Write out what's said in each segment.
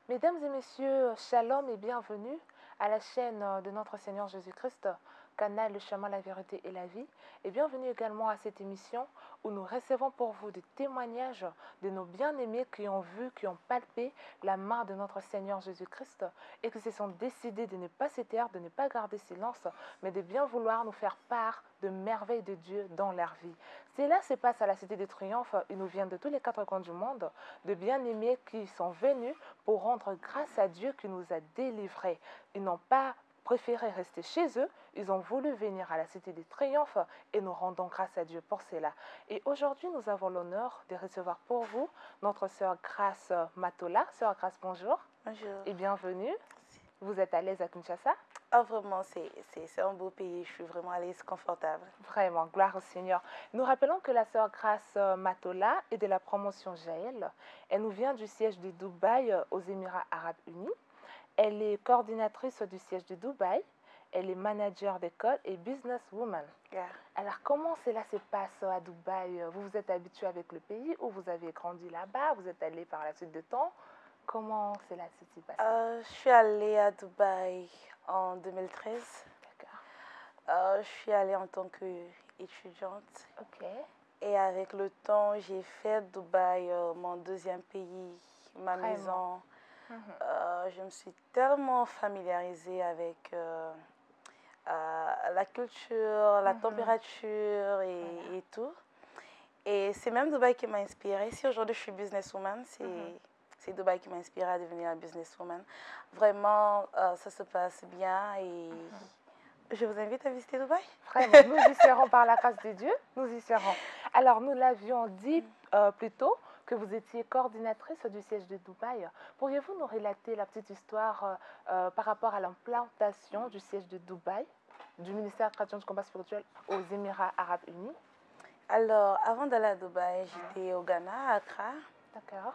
Mesdames et messieurs, shalom et bienvenue à la chaîne de notre Seigneur Jésus-Christ, canal Le Chemin, la Vérité et la Vie. Et bienvenue également à cette émission où nous recevons pour vous des témoignages de nos bien-aimés qui ont vu, qui ont palpé la main de notre Seigneur Jésus-Christ et qui se sont décidés de ne pas se taire, de ne pas garder silence, mais de bien vouloir nous faire part de merveilles de Dieu dans leur vie. Cela se passe à la Cité des Triomphes. Ils nous viennent de tous les quatre coins du monde, de bien-aimés qui sont venus pour rendre grâce à Dieu qui nous a délivrés. Ils n'ont pas préféré rester chez eux, ils ont voulu venir à la Cité des Triomphes et nous rendons grâce à Dieu pour cela. Et aujourd'hui, nous avons l'honneur de recevoir pour vous notre sœur Grace Matola. Sœur Grace, bonjour. Bonjour. Et bienvenue. Vous êtes à l'aise à Kinshasa? Ah, vraiment, c'est un beau pays, je suis vraiment à l'aise, confortable. Vraiment, gloire au Seigneur. Nous rappelons que la sœur Grace Matola est de la promotion Jaël. Elle nous vient du siège de Dubaï aux Émirats Arabes Unis. Elle est coordinatrice du siège de Dubaï. Elle est manager d'école et businesswoman. Yeah. Alors, comment cela se passe à Dubaï? Vous vous êtes habitué avec le pays ou vous avez grandi là-bas? Vous êtes allé par la suite de temps? Comment cela s'est passé? Je suis allée à Dubaï en 2013. D'accord. Je suis allée en tant qu'étudiante. Ok. Et avec le temps, j'ai fait Dubaï mon deuxième pays, ma Vraiment. maison. Je me suis tellement familiarisée avec la culture, la température et tout. Et c'est même Dubaï qui m'a inspirée. Si aujourd'hui je suis businesswoman, c'est Dubaï qui m'a inspirée à devenir un businesswoman. Vraiment, ça se passe bien et je vous invite à visiter Dubaï. Vraiment, nous y serons par la grâce de Dieu. Nous y serons. Alors, nous l'avions dit plus tôt que vous étiez coordinatrice du siège de Dubaï. Pourriez-vous nous relater la petite histoire par rapport à l'implantation du siège de Dubaï, du ministère de Tradition du Combat Spirituel aux Émirats Arabes Unis? Alors, avant d'aller à Dubaï, j'étais au Ghana, à Accra. D'accord.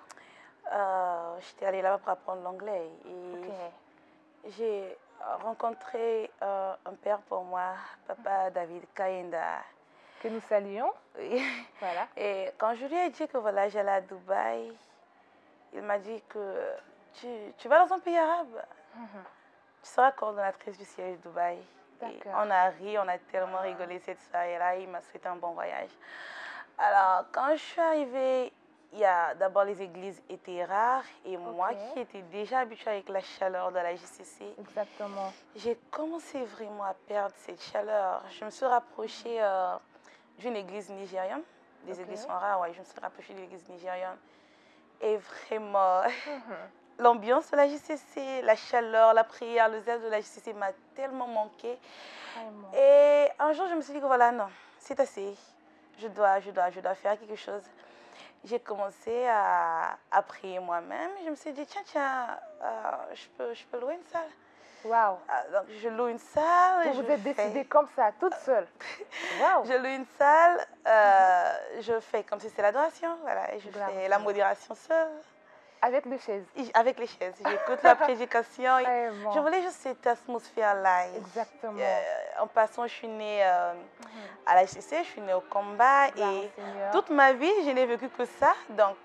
J'étais allée là-bas pour apprendre l'anglais. Et j'ai rencontré un père pour moi, Papa David Kayenda. Que nous saluons. Oui. Voilà. Et quand je lui ai dit que voilà, j'allais à Dubaï, il m'a dit que tu vas dans un pays arabe. Tu seras coordonnatrice du siège de Dubaï. Et on a ri, on a tellement rigolé cette soirée-là. Il m'a souhaité un bon voyage. Alors, quand je suis arrivée, d'abord les églises étaient rares. Et moi qui étais déjà habituée avec la chaleur de la JCC, exactement, j'ai commencé vraiment à perdre cette chaleur. Je me suis rapprochée d'une église nigériane. Les églises sont rares, ouais. Je me suis rapprochée de l'église nigériane. Et vraiment, l'ambiance de la JCC, la chaleur, la prière, le zèle de la JCC m'a tellement manqué. Vraiment. Et un jour, je me suis dit que voilà, non, c'est assez. Je dois faire quelque chose. J'ai commencé à prier moi-même. Je me suis dit, tiens, je peux louer une salle. Waouh. Donc, je loue une salle. Vous êtes décidée comme ça, toute seule. Waouh. Je loue une salle. Je fais comme si c'était l'adoration. Voilà, et je fais la modération seule. Avec les chaises. Avec les chaises. J'écoute la prédication. Vraiment. Je voulais juste cette atmosphère-là. Exactement. En passant, je suis née à la JCC, je suis née au combat. Et toute ma vie, je n'ai vécu que ça. Donc,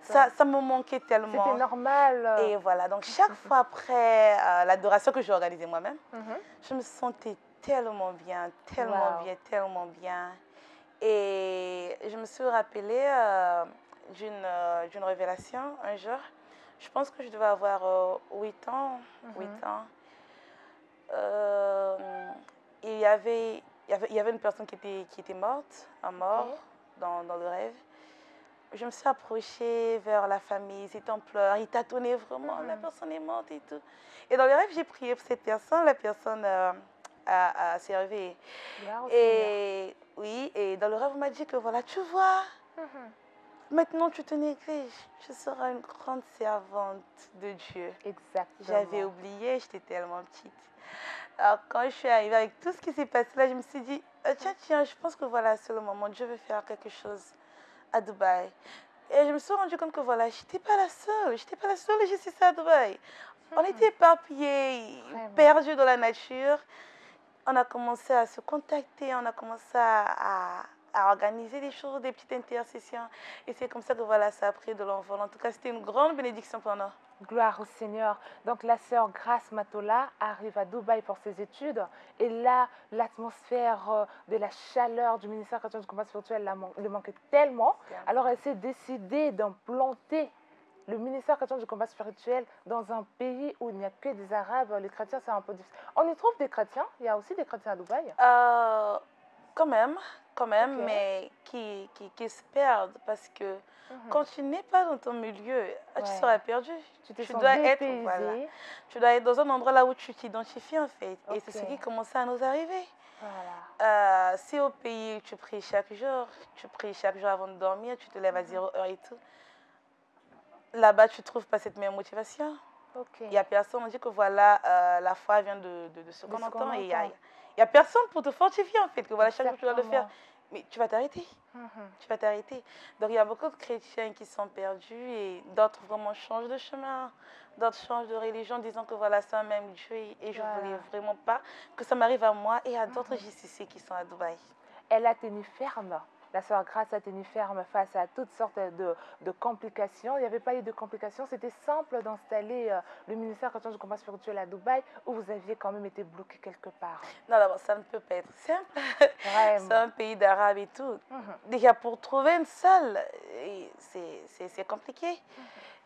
ça me manquait tellement. C'était normal. Et voilà. Donc, chaque fois après l'adoration que j'ai organisée moi-même, je me sentais tellement bien, tellement bien, tellement bien. Et je me suis rappelée d'une révélation un jour. Je pense que je devais avoir 8 ans. 8 ans. Il y avait une personne qui était morte, un mort, dans le rêve. Je me suis approchée vers la famille, ils étaient en pleurs, ils tâtonnaient vraiment, la personne est morte et tout. Et dans le rêve, j'ai prié pour cette personne, la personne s'est réveillée. Et oui, et dans le rêve, on m'a dit que voilà, tu vois, maintenant tu te négliges, tu seras une grande servante de Dieu. Exactement. J'avais oublié, j'étais tellement petite. Alors, quand je suis arrivée avec tout ce qui s'est passé là, je me suis dit, tiens, je pense que voilà, c'est le moment. Dieu veut faire quelque chose à Dubaï. Et je me suis rendu compte que voilà, je n'étais pas la seule. Je n'étais pas la seule et je suis ça à Dubaï. On était éparpillés, perdus dans la nature. On a commencé à se contacter, on a commencé à organiser des choses, des petites intercessions. Et c'est comme ça que voilà, ça a pris de l'envol. En tout cas, c'était une grande bénédiction pour nous. Gloire au Seigneur. Donc la sœur Grace Matola arrive à Dubaï pour ses études et là, l'atmosphère de la chaleur du ministère chrétien du combat spirituel lui manquait tellement. Alors elle s'est décidée d'implanter le ministère chrétien du combat spirituel dans un pays où il n'y a que des Arabes. Les chrétiens, c'est un peu difficile. On y trouve des chrétiens? Il y a aussi des chrétiens à Dubaï? Quand même, okay. Mais qui se perdent parce que quand tu n'es pas dans ton milieu, tu seras perdu. Tu dois être dans un endroit là où tu t'identifies en fait. Et c'est ce qui commence à nous arriver. Voilà. Si au pays tu pries chaque jour avant de dormir, tu te lèves à 0h et tout, là-bas tu ne trouves pas cette même motivation. Il n'y a personne, on dit que voilà, la foi vient de ce qu'on entend et il n'y a personne pour te fortifier en fait, que voilà, chaque jour tu dois le faire. Mais tu vas t'arrêter. Tu vas t'arrêter. Donc il y a beaucoup de chrétiens qui sont perdus et d'autres vraiment changent de chemin. D'autres changent de religion disant que voilà, c'est un même Dieu et je ne voulais vraiment pas que ça m'arrive à moi et à d'autres JCC qui sont à Dubaï. Elle a tenu ferme. La sœur Grace a tenu ferme face à toutes sortes de complications. Il n'y avait pas eu de complications. C'était simple d'installer le ministère chrétien du combat spirituel à Dubaï où vous aviez quand même été bloqué quelque part. Non, d'abord, ça ne peut pas être simple. C'est un pays d'Arabes et tout. Déjà, pour trouver une salle, c'est compliqué.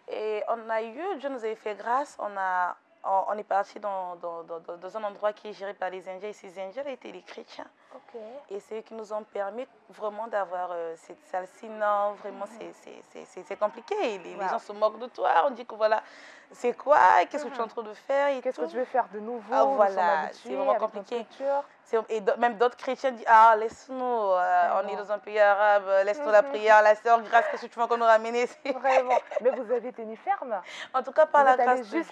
Et on a eu, Dieu nous avait fait grâce, on est parti dans un endroit qui est géré par les Indiens. Et ces Indiens étaient des chrétiens. Et c'est eux qui nous ont permis vraiment d'avoir cette salle. Sinon, vraiment, c'est compliqué. Les gens se moquent de toi. On dit que voilà, c'est quoi? Qu'est-ce que tu es en train de faire? Qu'est-ce que tu veux faire de nouveau? Voilà, c'est vraiment compliqué. Et même d'autres chrétiens disent, ah, laisse-nous, on est dans un pays arabe, laisse-nous la prière, la sœur, grâce, qu'est-ce que tu veux encore nous ramener? Vraiment, mais vous avez tenu ferme. En tout cas, par la grâce de Dieu,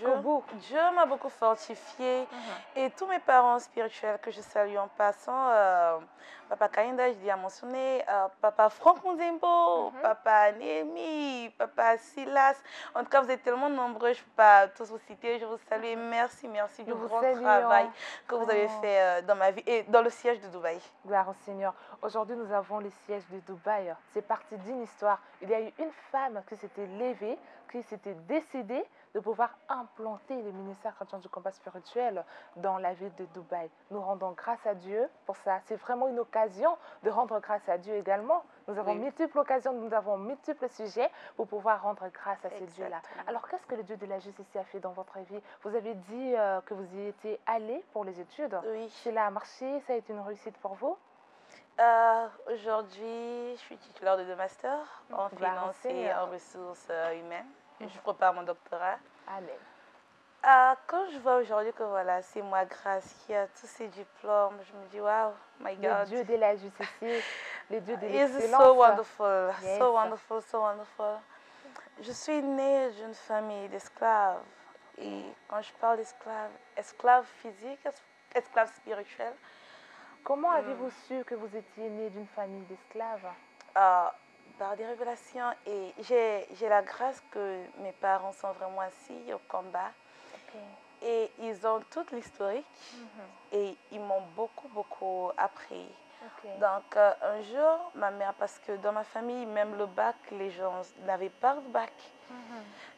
Dieu m'a beaucoup fortifiée. Et tous mes parents spirituels que je salue en passant, Papa Kainda, je l'ai mentionné, Papa Franck Muzembo, Papa Némi, Papa Silas. En tout cas, vous êtes tellement nombreux, je ne peux pas tous vous citer. Je vous salue. Merci du grand travail que vous avez fait dans ma vie et dans le siège de Dubaï. Gloire au Seigneur. Aujourd'hui, nous avons le siège de Dubaï. C'est parti d'une histoire. Il y a eu une femme qui s'était levée, qui s'était décidée de pouvoir implanter le ministère chrétien du combat spirituel dans la ville de Dubaï. Nous rendons grâce à Dieu pour ça. C'est vraiment une occasion de rendre grâce à Dieu également. Nous avons multiples occasions, nous avons multiples sujets pour pouvoir rendre grâce à ce Dieu-là. Alors, qu'est-ce que le Dieu de la justice a fait dans votre vie? Vous avez dit que vous y étiez allé pour les études. Oui. Cela a marché, ça a été une réussite pour vous? Aujourd'hui, je suis titulaire de 2 masters en finance et en ressources humaines. Je prépare mon doctorat. Amen. Quand je vois aujourd'hui que voilà, c'est moi grâce qui a tous ces diplômes, je me dis, wow, my God. Le Dieu de la justice, le Dieu de l'excellence. It's so wonderful, so wonderful, so wonderful. Je suis née d'une famille d'esclaves. Et quand je parle d'esclaves, esclaves physiques, esclaves spirituels. Comment avez-vous su que vous étiez née d'une famille d'esclaves? Par des révélations. Et j'ai la grâce que mes parents sont vraiment assis au combat. Et ils ont toute l'historique. Et ils m'ont beaucoup appris. Donc, un jour, ma mère, parce que dans ma famille, même le bac, les gens n'avaient pas de bac.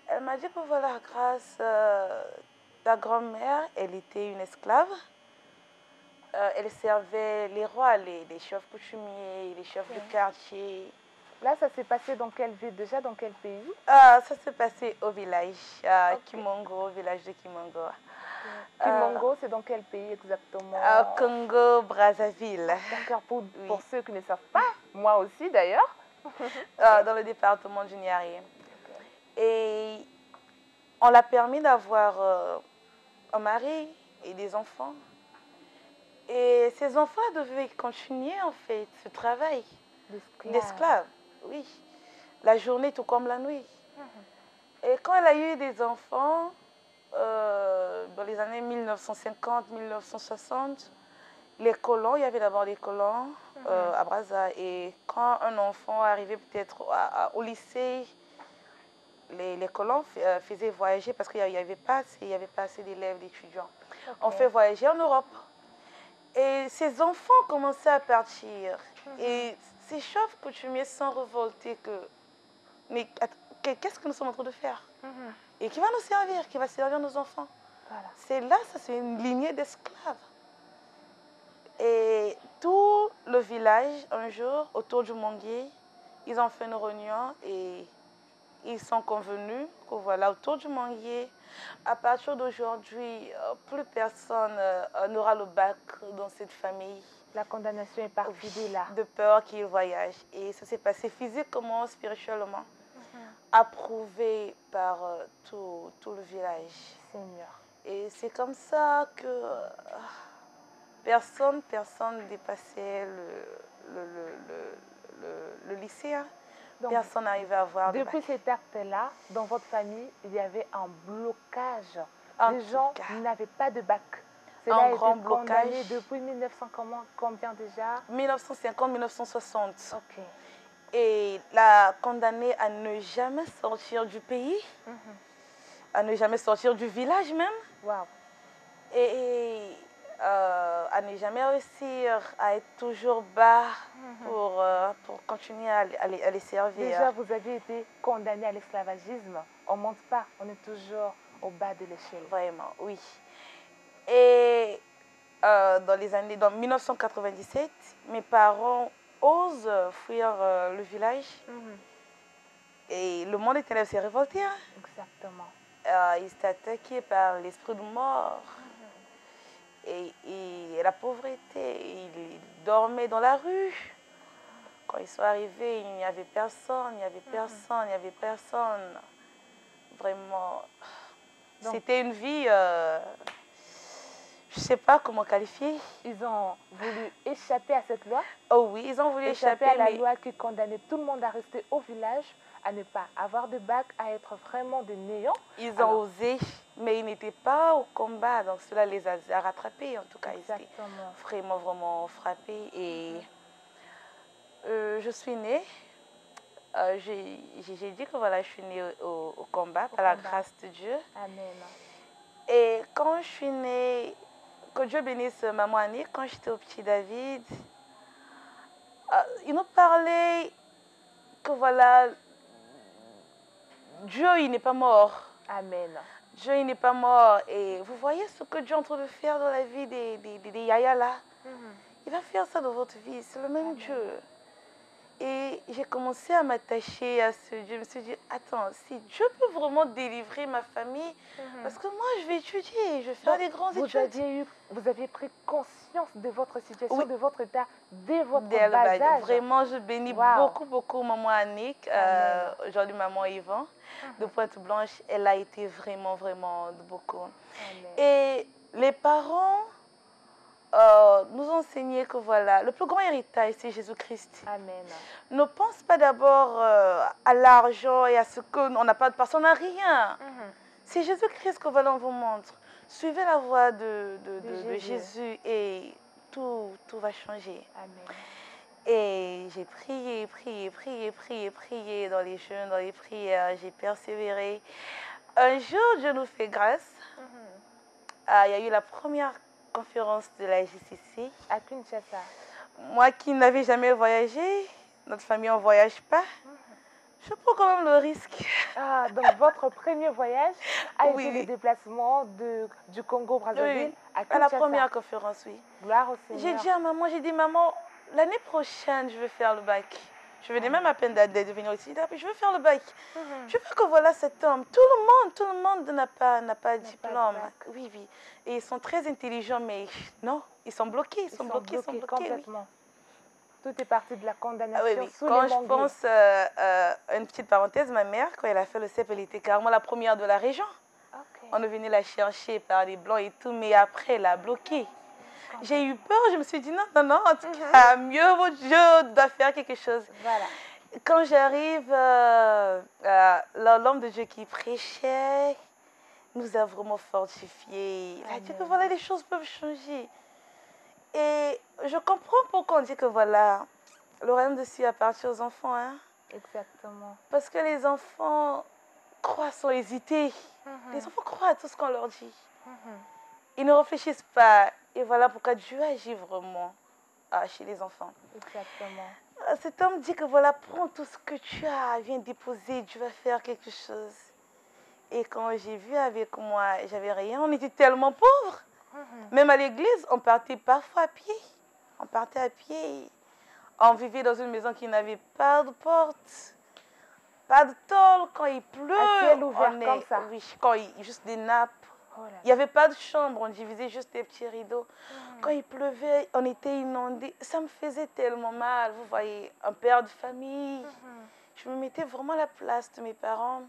Elle m'a dit que voilà, grâce ta grand-mère, elle était une esclave. Elle servait les rois, les chefs coutumiers, les chefs du quartier. Là, ça s'est passé dans quelle ville déjà, dans quel pays? Ça s'est passé au village, Kimongo, au village de Kimongo. Kimongo, c'est dans quel pays exactement? Congo, Brazzaville. D'accord, pour ceux qui ne savent pas, moi aussi d'ailleurs. Dans le département du Niari. Et on l'a permis d'avoir un mari et des enfants. Et ces enfants devaient continuer en fait ce travail d'esclave. Oui, la journée tout comme la nuit. Et quand elle a eu des enfants, dans les années 1950-1960, les colons, il y avait d'abord les colons à Brazza. Et quand un enfant arrivait peut-être au lycée, les colons faisaient voyager parce qu'il n'y avait pas assez d'élèves, d'étudiants. Ok. On fait voyager en Europe. Et ces enfants commençaient à partir. Et ces chefs coutumiers sont révoltés que, mais qu'est-ce que nous sommes en train de faire? Et qui va nous servir, qui va servir nos enfants. Voilà. C'est là, ça c'est une lignée d'esclaves. Et tout le village, un jour, autour du manguier, ils ont fait une réunion et ils sont convenus que voilà, autour du manguier, à partir d'aujourd'hui, plus personne n'aura le bac dans cette famille. La condamnation est partie de là. De peur qu'ils voyagent. Et ça s'est passé physiquement, spirituellement, approuvé par tout le village. Seigneur. Et c'est comme ça que personne dépassait le lycée. Donc, personne n'arrivait à avoir le bac. Depuis cet acte-là, dans votre famille, il y avait un blocage. En Les tout gens cas, n'avaient pas de bac. Cela un a été grand condamné blocage. depuis 1900, combien déjà? 1950-1960. Ok. Et l'a condamné à ne jamais sortir du pays, à ne jamais sortir du village même. Wow. Et à ne jamais réussir à être toujours bas pour continuer à les servir. Déjà, vous aviez été condamné à l'esclavagisme. On ne monte pas, on est toujours au bas de l'échelle. Vraiment, oui. Et dans 1997, mes parents osent fuir le village. Et le monde était s'est révolté. Hein. Exactement. Ils étaient attaqués par l'esprit de mort. Et la pauvreté, ils dormaient dans la rue. Quand ils sont arrivés, il n'y avait personne, il n'y avait personne, il n'y avait personne. Vraiment, c'était une vie, je ne sais pas comment qualifier. Ils ont voulu échapper à cette loi. Oh oui, ils ont voulu échapper à la loi qui condamnait tout le monde à rester au village, à ne pas avoir de bac, à être vraiment des néants. Ils ont osé, mais ils n'étaient pas au combat, donc cela les a rattrapés en tout cas. Exactement. Ils étaient vraiment, vraiment frappés. Et je suis née, j'ai dit que voilà, je suis née au combat, par la grâce de Dieu. Amen. Et quand je suis née, que Dieu bénisse maman Annie, quand j'étais au petit David, il nous parlait que voilà, Dieu, il n'est pas mort. Amen. Dieu, il n'est pas mort. Et vous voyez ce que Dieu est en train de faire dans la vie des Yaya là. Il va faire ça dans votre vie. C'est le même Dieu. Et j'ai commencé à m'attacher à ce Dieu. Je me suis dit, attends, si Dieu peut vraiment délivrer ma famille, parce que moi, je vais étudier, je vais faire des grandes études. Vous aviez pris conscience de votre situation, oui. De votre état, dès votre bas âge. Vraiment, je bénis beaucoup, beaucoup maman Annick, aujourd'hui maman Yvan, de Pointe-Blanche. Elle a été vraiment, vraiment de beaucoup. Amen. Et les parents nous ont enseigné que voilà, le plus grand héritage, c'est Jésus-Christ. Amen. Ne pense pas d'abord à l'argent et à ce qu'on n'a pas de personne, on n'a rien. C'est Jésus-Christ que voilà, on vous montre. Suivez la voie de Jésus et tout va changer. Amen. Et j'ai prié dans les jeûnes, dans les prières, j'ai persévéré. Un jour, Dieu nous fait grâce. Il y a eu la première conférence de la JCC. À Kinshasa. Moi qui n'avais jamais voyagé, notre famille on ne voyage pas, je prends quand même le risque. Ah, donc votre premier voyage a été le déplacement du Congo-Brazzaville à Kinshasa. À la première conférence, oui. Gloire au Seigneur. J'ai dit, maman, l'année prochaine, je vais faire le bac. Je venais même à peine de venir ici. Je veux faire le bac. Je veux que voilà cet homme. Tout le monde n'a pas de diplôme. Oui. Et ils sont très intelligents, mais non, ils sont bloqués. Ils sont bloqués complètement. Oui. Tout est parti de la condamnation. Quand je pense, une petite parenthèse, ma mère, quand elle a fait le CEP, elle était carrément la première de la région. On est venu la chercher par les blancs et tout, mais après, elle a bloqué. J'ai eu peur, je me suis dit non, en tout cas, mieux vaut Dieu doit faire quelque chose. Voilà. Quand j'arrive, l'homme de Dieu qui prêchait, nous a vraiment fortifiés. Il a dit que Amen. voilà, les choses peuvent changer. Et je comprends pourquoi on dit que voilà, le royaume de Dieu appartient aux enfants. Hein? Exactement. Parce que les enfants croient sans hésiter. Les enfants croient à tout ce qu'on leur dit. Ils ne réfléchissent pas. Et voilà pourquoi Dieu agit vraiment chez les enfants. Exactement. Cet homme dit que voilà, prends tout ce que tu as, viens déposer, Dieu va faire quelque chose. Et quand j'ai vu avec moi, j'avais rien, on était tellement pauvres. Même à l'église, on partait parfois à pied. On partait à pied. On vivait dans une maison qui n'avait pas de porte, pas de tôle. Quand il pleut, À ciel ouvert comme ça. Oui, quand juste des nappes. Oh là. Il n'y avait pas de chambre, on divisait juste des petits rideaux. Quand il pleuvait, on était inondés. Ça me faisait tellement mal. Vous voyez, un père de famille. Je me mettais vraiment à la place de mes parents.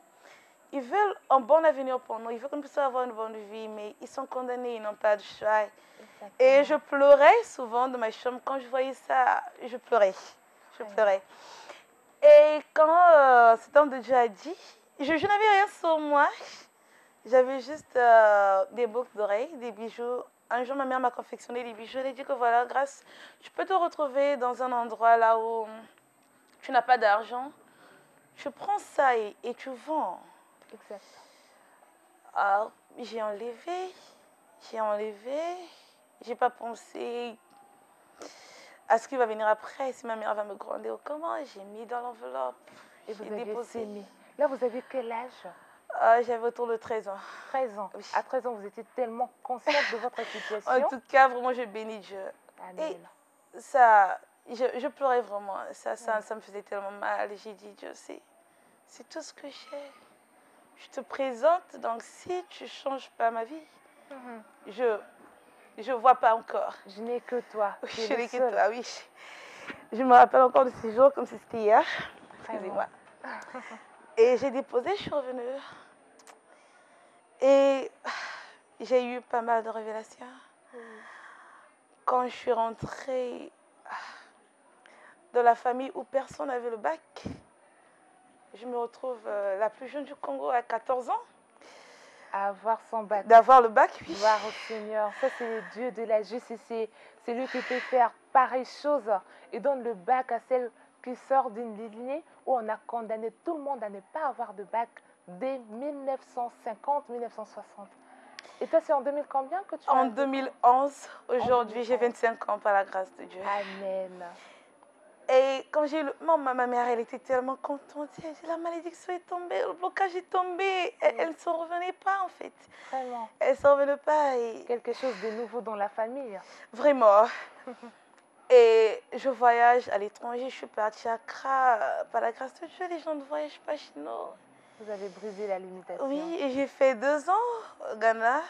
Ils veulent un bon avenir pour nous. Ils veulent qu'on puisse avoir une bonne vie, mais ils sont condamnés, ils n'ont pas de choix. Exactement. Et je pleurais souvent dans ma chambre. Quand je voyais ça, je pleurais. Je pleurais. Et quand cet homme de Dieu a dit, je n'avais rien sur moi. J'avais juste des boucles d'oreilles, des bijoux. Un jour, ma mère m'a confectionné des bijoux. Elle a dit que voilà, grâce, tu peux te retrouver dans un endroit là où tu n'as pas d'argent. Tu prends ça et tu vends. Exact. Alors, j'ai enlevé. J'ai pas pensé à ce qui va venir après, si ma mère va me gronder ou comment. J'ai mis dans l'enveloppe. Et vous J'ai avez déposé. sémé. Là, vous avez quel âge? J'avais autour de 13 ans. 13 ans. Oui. À 13 ans, vous étiez tellement consciente de votre situation. En tout cas, vraiment, je bénis Dieu. Amen. Et ça, je pleurais vraiment. Ça me faisait tellement mal. J'ai dit, Dieu, c'est tout ce que j'ai. Je te présente, donc si tu ne changes pas ma vie, je ne vois pas encore. Je n'ai que toi. Je n'ai que toi, oui. Je me rappelle encore de ces jours comme si c'était hier. Excusez-moi. Et j'ai déposé, je suis revenue. Et j'ai eu pas mal de révélations. Quand je suis rentrée dans la famille où personne n'avait le bac, je me retrouve la plus jeune du Congo à 14 ans. À avoir son bac. D'avoir le bac, oui. Gloire au Seigneur. Ça, c'est le Dieu de la justice. C'est lui qui peut faire pareille chose et donne le bac à celle qui sort d'une lignée où on a condamné tout le monde à ne pas avoir de bac dès 1950, 1960. Et toi, c'est en 2000 combien que tu as? En 2011, aujourd'hui, j'ai 25 ans par la grâce de Dieu. Amen. Et quand j'ai eu ma mère, elle était tellement contente. Elle dit, la malédiction est tombée, le blocage est tombé. Elle ne s'en revenait pas, en fait. Vraiment. Elle ne s'en revenait pas. Et... quelque chose de nouveau dans la famille. Vraiment. Et je voyage à l'étranger. Je suis partie à Accra. Par la grâce de Dieu, les gens ne voyagent pas chez nous. Vous avez brisé la limitation. Oui, et j'ai fait 2 ans au Ghana.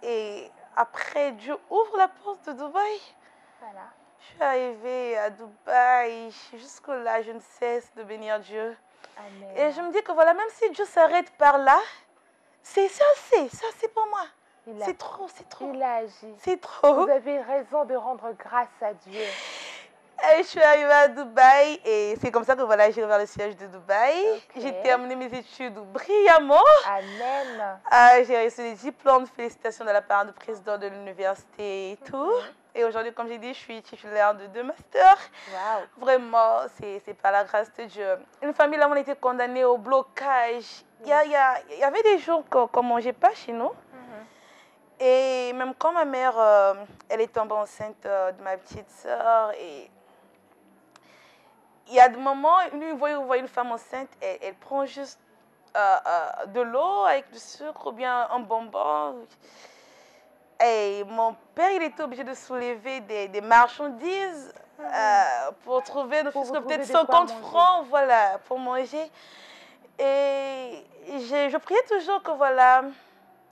Et après, Dieu ouvre la porte de Dubaï. Voilà. Je suis arrivée à Dubaï. Jusque-là, je ne cesse de bénir Dieu. Amen. Et je me dis que voilà, même si Dieu s'arrête par là, c'est assez pour moi. C'est trop. Il a agi. C'est trop. Vous avez raison de rendre grâce à Dieu. Et je suis arrivée à Dubaï et c'est comme ça que voilà, j'ai ouvert le siège de Dubaï. Okay. J'ai terminé mes études brillamment. Amen. J'ai reçu des diplômes, félicitations de la part du président de l'université et tout. Et aujourd'hui, comme j'ai dit, je suis titulaire de 2 masters. Wow. Vraiment, c'est par la grâce de Dieu. Une famille, là, on était condamnés au blocage. Il y avait des jours qu'on ne mangeait pas chez nous. Et même quand ma mère, elle est tombée enceinte de ma petite soeur, et il y a des moments, vous voyez une femme enceinte, elle prend juste de l'eau avec du sucre ou bien un bonbon. Et mon père, il était obligé de soulever des marchandises pour trouver peut-être 50 francs voilà, pour manger. Et je priais toujours que voilà,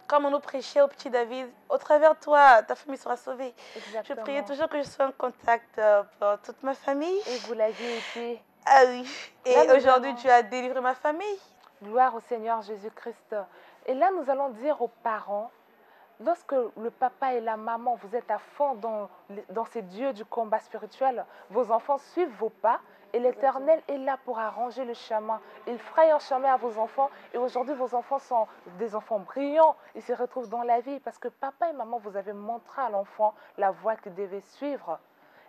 comme on nous prêchait au petit David, au travers de toi, ta famille sera sauvée. Exactement. Je priais toujours que je sois en contact pour toute ma famille. Et vous l'aviez été. Ah oui. Et aujourd'hui, tu as délivré ma famille. Gloire au Seigneur Jésus-Christ. Et là, nous allons dire aux parents lorsque le papa et la maman, vous êtes à fond dans ces dieux du combat spirituel, vos enfants suivent vos pas et l'Éternel est là pour arranger le chemin. Il fraye un chemin à vos enfants et aujourd'hui, vos enfants sont des enfants brillants. Ils se retrouvent dans la vie parce que papa et maman, vous avez montré à l'enfant la voie qu'il devait suivre.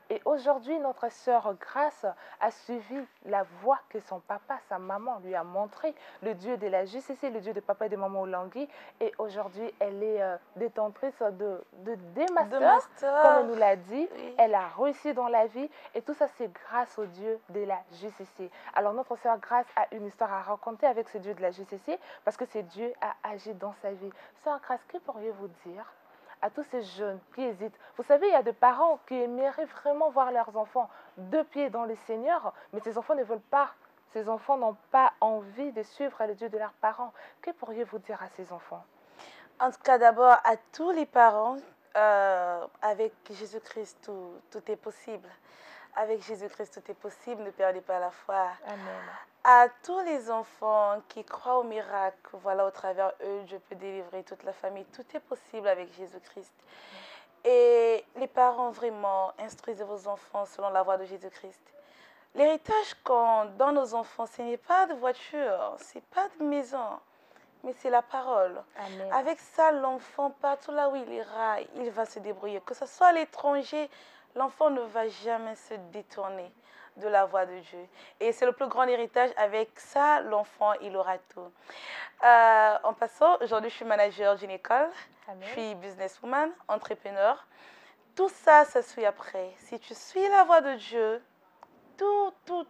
Et aujourd'hui, notre sœur Grâce a suivi la voie que son papa, sa maman lui a montré, le Dieu de la justice, le Dieu de papa et de maman Olangui. Et aujourd'hui, elle est détentrice de deux masters, comme elle nous l'a dit. Oui. Elle a réussi dans la vie et tout ça, c'est grâce au Dieu de la justice. Alors, notre sœur Grâce a une histoire à raconter avec ce Dieu de la justice parce que ce Dieu a agi dans sa vie. Sœur Grâce, que pourriez-vous dire à tous ces jeunes qui hésitent? Vous savez, il y a des parents qui aimeraient vraiment voir leurs enfants de pied dans le Seigneur, mais ces enfants ne veulent pas. Ces enfants n'ont pas envie de suivre le Dieu de leurs parents. Que pourriez-vous dire à ces enfants? En tout cas, d'abord, à tous les parents, avec Jésus-Christ, tout est possible. Avec Jésus-Christ, tout est possible. Ne perdez pas la foi. Amen. À tous les enfants qui croient au miracle, voilà, au travers eux, Dieu peut délivrer toute la famille. Tout est possible avec Jésus-Christ. Et les parents, vraiment, instruisez vos enfants selon la voie de Jésus-Christ. L'héritage qu'on donne aux enfants, ce n'est pas de voiture, ce n'est pas de maison, mais c'est la parole. Amen. Avec ça, l'enfant, partout là où il ira, il va se débrouiller. Que ce soit à l'étranger, l'enfant ne va jamais se détourner de la voie de Dieu. Et c'est le plus grand héritage. Avec ça, l'enfant, il aura tout. En passant, aujourd'hui, je suis manager d'une école. Amen. Je suis businesswoman, entrepreneur. Tout ça, ça suit après. Si tu suis la voie de Dieu,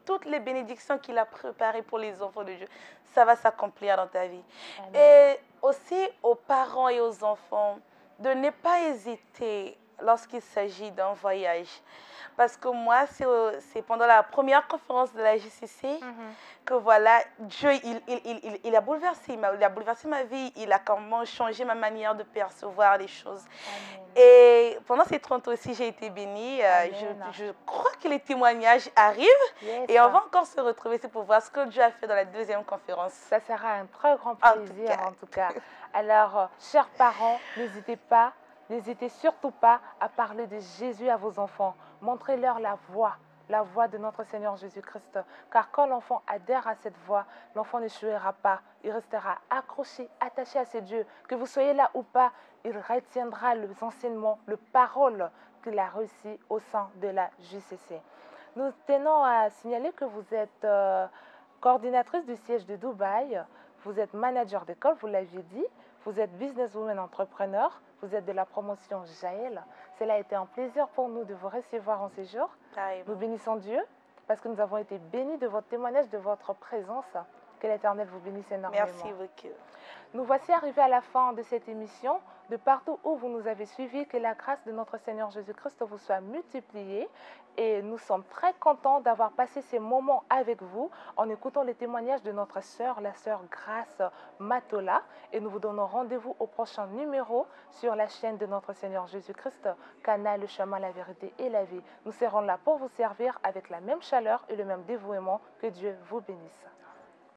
toutes les bénédictions qu'il a préparées pour les enfants de Dieu, ça va s'accomplir dans ta vie. Amen. Et aussi aux parents et aux enfants, de ne pas hésiter lorsqu'il s'agit d'un voyage. Parce que moi, c'est pendant la première conférence de la JCC que voilà, Dieu, il a bouleversé ma vie, il a comment changé ma manière de percevoir les choses. Amen. Et pendant ces 30 ans aussi, j'ai été bénie. Je crois que les témoignages arrivent. Yes, et on va encore se retrouver pour voir ce que Dieu a fait dans la deuxième conférence. Ça sera un très grand plaisir en tout cas. Alors, chers parents, n'hésitez surtout pas à parler de Jésus à vos enfants. Montrez-leur la voie de notre Seigneur Jésus-Christ. Car quand l'enfant adhère à cette voie, l'enfant n'échouera pas. Il restera accroché, attaché à ses dieux. Que vous soyez là ou pas, il retiendra les enseignements, les paroles qu'il a reçues au sein de la JCC. Nous tenons à signaler que vous êtes coordinatrice du siège de Dubaï. Vous êtes manager d'école, vous l'aviez dit. Vous êtes businesswoman entrepreneur. Vous êtes de la promotion Jaël. Cela a été un plaisir pour nous de vous recevoir en séjour. Nous bénissons Dieu parce que nous avons été bénis de votre témoignage, de votre présence. Que l'Éternel vous bénisse énormément. Merci beaucoup. Nous voici arrivés à la fin de cette émission. De partout où vous nous avez suivis, que la grâce de notre Seigneur Jésus-Christ vous soit multipliée. Et nous sommes très contents d'avoir passé ces moments avec vous en écoutant les témoignages de notre sœur, la sœur Grâce Matola. Et nous vous donnons rendez-vous au prochain numéro sur la chaîne de notre Seigneur Jésus-Christ, Canal, le chemin, la vérité et la vie. Nous serons là pour vous servir avec la même chaleur et le même dévouement. Que Dieu vous bénisse.